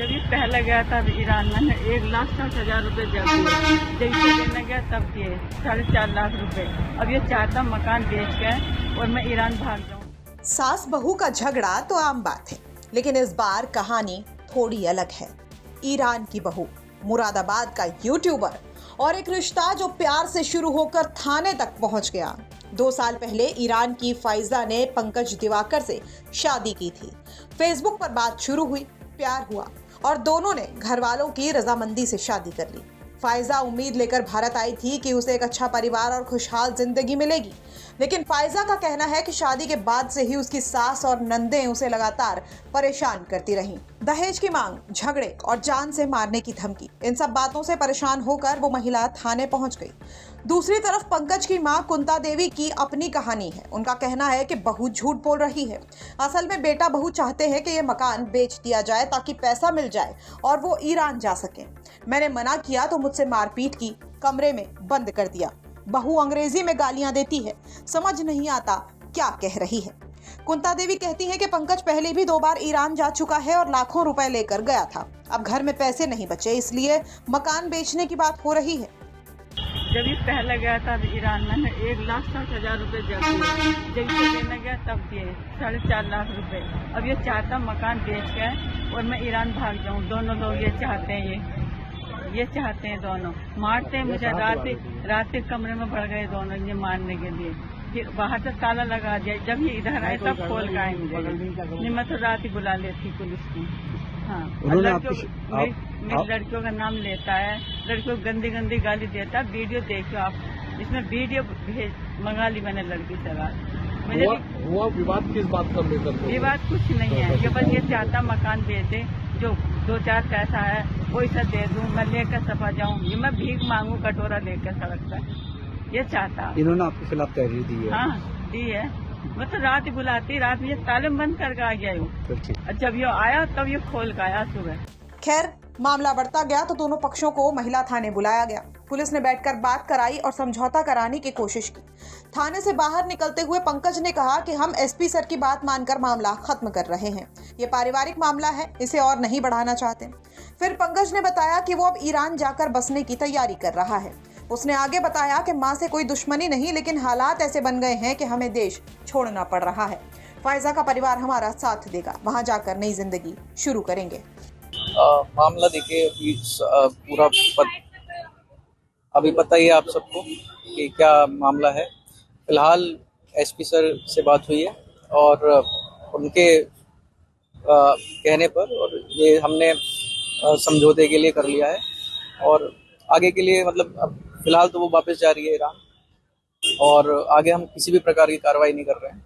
जब ये पहले गया था ईरान में 1,60,000 रुपए जब दिए, जब लेने गया तब दिए 4.5 लाख रुपए। अब ये चाहता मकान बेच के और मैं ईरान भाग जाऊँ। सास बहू का झगड़ा तो आम बात है, लेकिन इस बार कहानी थोड़ी अलग है। ईरान की बहू, मुरादाबाद का यूट्यूबर और एक रिश्ता जो प्यार से शुरू होकर थाने तक पहुंच गया। 2 साल पहले ईरान की फाइजा ने पंकज दिवाकर से शादी की थी। फेसबुक पर बात शुरू हुई, प्यार हुआ और दोनों ने घर वालों की रजामंदी से शादी कर ली। फाइजा उम्मीद लेकर भारत आई थी कि उसे एक अच्छा परिवार और खुशहाल जिंदगी मिलेगी, लेकिन फाइजा का कहना है कि शादी के बाद से ही उसकी सास और नंदें उसे लगातार परेशान करती रहीं। दहेज की मांग, झगड़े और जान से मारने की धमकी, इन सब बातों से परेशान होकर वो महिला थाने पहुंच गई। दूसरी तरफ पंकज की मां कुंता देवी की अपनी कहानी है। उनका कहना है कि बहू झूठ बोल रही है। असल में बेटा बहू चाहते हैं कि ये मकान बेच दिया जाए ताकि पैसा मिल जाए और वो ईरान जा सके। मैंने मना किया तो मुझसे मारपीट की, कमरे में बंद कर दिया। बहू अंग्रेजी में गालियां देती है, समझ नहीं आता क्या कह रही है। कुंता देवी कहती है कि पंकज पहले भी 2 बार ईरान जा चुका है और लाखों रुपए लेकर गया था। अब घर में पैसे नहीं बचे, इसलिए मकान बेचने की बात हो रही है। जब ये पहले गया था ईरान में 1,60,000 रुपए जब लेने गया तब दिए 4.5 लाख रुपए। अब ये चाहता मकान बेच के और मैं ईरान भाग जाऊँ। दोनों लोग ये चाहते हैं, ये चाहते हैं दोनों। मारते हैं मुझे, रात के कमरे में भर गए दोनों ये मारने के लिए। फिर बाहर से ताला लगा दिया, जब ये इधर आए तब खोल के आए मुझे। नहीं, मैं तो रात ही बुला लेती पुलिस को। हाँ, मेरी लड़कियों का नाम लेता है, लड़कियों को गंदी गंदी गाली देता है। वीडियो देखियो आप, इसमें वीडियो मंगा ली मैंने लड़की से रात। मुझे हुआ विवाद किस बात का लेकर? विवाद कुछ नहीं है, ये बस ये चाहता मकान बेचे, जो 2-4 पैसा है वो इसे दे दूं, मैं लेकर सफा जाऊं। ये मैं भीख मांगू कटोरा लेकर सड़क पर, ये चाहता। इन्होंने आपके खिलाफ तहरीर दी है? हाँ दी है। मैं तो रात ही बुलाती, रात में ये ताले बंद करके आ गया हूँ। जब ये आया तब ये खोल के आया सुबह। खैर, मामला बढ़ता गया तो दोनों पक्षों को महिला थाने बुलाया गया। पुलिस ने बैठकर बात कराई और समझौता कराने की कोशिश की। थाने से बाहर निकलते हुए पंकज ने कहा कि हम एसपी सर की बात मानकर मामला खत्म कर रहे हैं। ये पारिवारिक मामला है, इसे और नहीं बढ़ाना चाहते। फिर पंकज ने बताया कि वो अब ईरान जाकर बसने की तैयारी कर रहा है। उसने आगे बताया कि माँ से कोई दुश्मनी नहीं, लेकिन हालात ऐसे बन गए हैं कि हमें देश छोड़ना पड़ रहा है। फाइजा का परिवार हमारा साथ देगा, वहां जाकर नई जिंदगी शुरू करेंगे। मामला देखिए पूरा अभी पता ही है आप सबको कि क्या मामला है। फिलहाल एसपी सर से बात हुई है और उनके कहने पर और ये हमने समझौते के लिए कर लिया है और आगे के लिए मतलब अब फिलहाल तो वो वापस जा रही है ईरान और आगे हम किसी भी प्रकार की कार्रवाई नहीं कर रहे हैं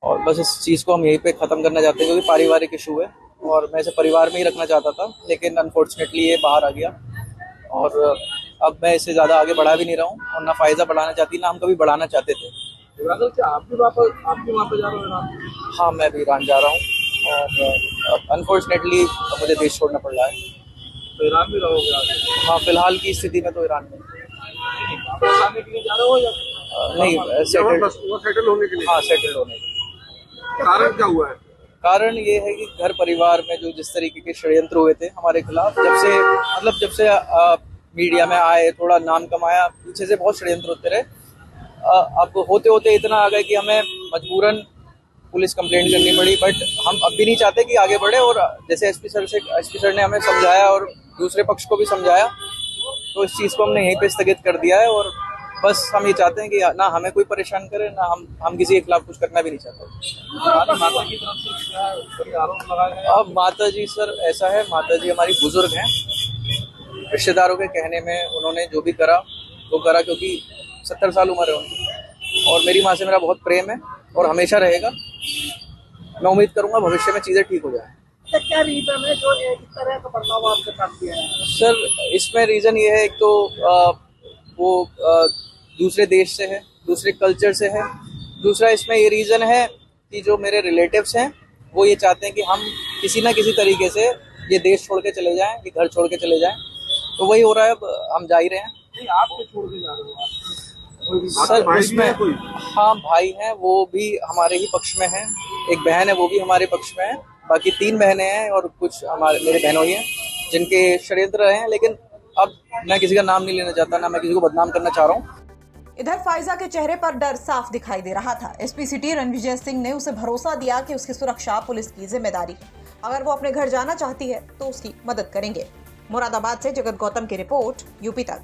और बस इस चीज़ को हम यहीं पे ख़त्म करना चाहते हैं क्योंकि पारिवारिक इशू है और मैं इसे परिवार में ही रखना चाहता था, लेकिन अनफॉर्चुनेटली ये बाहर आ गया और अब मैं इसे ज़्यादा आगे बढ़ा भी नहीं रहा हूँ और ना फायदा बढ़ाना चाहती ना हम कभी बढ़ाना चाहते थे। आप भी वापस जा रहे हो? हाँ, मैं भी ईरान जा रहा हूँ और अनफॉर्चुनेटली मुझे देश छोड़ना पड़ रहा है। तो ईरान में रहोगे? हाँ, फिलहाल की स्थिति में तो ईरान में। के लिए जा रहे हो या नहीं, सेटल होने के लिए? हाँ, सेटल होने के लिए। कारण क्या हुआ है? कारण ये है कि घर परिवार में जो जिस तरीके के षड्यंत्र हुए थे हमारे खिलाफ, जब से मीडिया में आए, थोड़ा नाम कमाया, पीछे से बहुत षड्यंत्र होते रहे। अब होते होते इतना आ गए कि हमें मजबूरन पुलिस कंप्लेंट करनी पड़ी, बट हम अब भी नहीं चाहते कि आगे बढ़े और जैसे एसपी सर ने हमें समझाया और दूसरे पक्ष को भी समझाया तो इस चीज़ को हमने यहीं पे स्थगित कर दिया है और बस हम ये चाहते हैं कि ना हमें कोई परेशान करे ना हम किसी के खिलाफ कुछ करना भी नहीं चाहते। माता की तरफ से क्या आरोप लगाया है? अब माता जी सर ऐसा है, माता जी हमारी बुजुर्ग हैं, रिश्तेदारों के कहने में उन्होंने जो भी करा वो करा क्योंकि 70 साल उम्र है उनकी और मेरी माँ से मेरा बहुत प्रेम है और हमेशा रहेगा। मैं उम्मीद करूँगा भविष्य में चीज़ें ठीक हो जाए। क्या रीजन है जो इस तरह का बदलाव आपके साथ किया है? सर इसमें रीज़न ये है, एक तो वो दूसरे देश से है, दूसरे कल्चर से है। दूसरा इसमें ये रीज़न है कि जो मेरे रिलेटिव्स हैं वो ये चाहते हैं कि हम किसी ना किसी तरीके से ये देश छोड़ के चले जाएं, ये घर छोड़ के चले जाएं, तो वही हो रहा है। अब हम जा ही रहे हैं। नहीं, आप तो छोड़ के जा रहे हो? सर उसमें हाँ भाई हैं, वो भी हमारे ही पक्ष में हैं, एक बहन है वो भी हमारे पक्ष में है, बाकी 3 बहनें हैं और कुछ मेरे बहनोई हैं जिनके षड्यंत्र हैं, लेकिन अब मैं किसी का नाम नहीं लेना चाहता, ना मैं किसी को बदनाम करना चाह रहा हूँ। इधर फाइजा के चेहरे पर डर साफ दिखाई दे रहा था। एसपी सिटी रणविजय सिंह ने उसे भरोसा दिया कि उसकी सुरक्षा पुलिस की जिम्मेदारी है। अगर वो अपने घर जाना चाहती है तो उसकी मदद करेंगे। मुरादाबाद से जगत गौतम की रिपोर्ट, यूपी तक।